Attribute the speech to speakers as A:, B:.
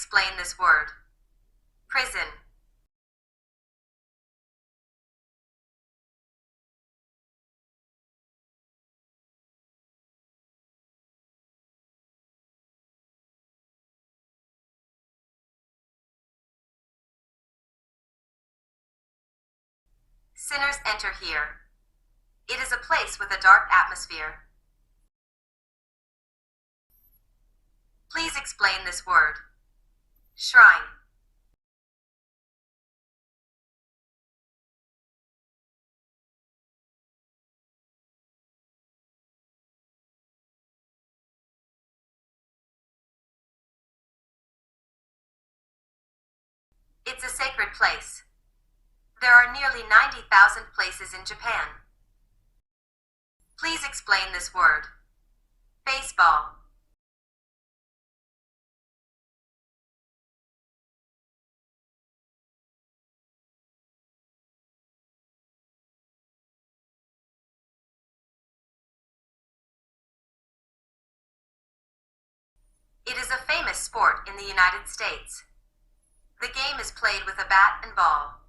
A: explain this word. Prison. Sinners enter here. It is a place with a dark atmosphere. Please explain this word. Shrine. It's a sacred place. There are nearly 90,000 places in Japan. Please explain this word. Baseball. It is a famous sport in the United States. The game is played with a bat and ball.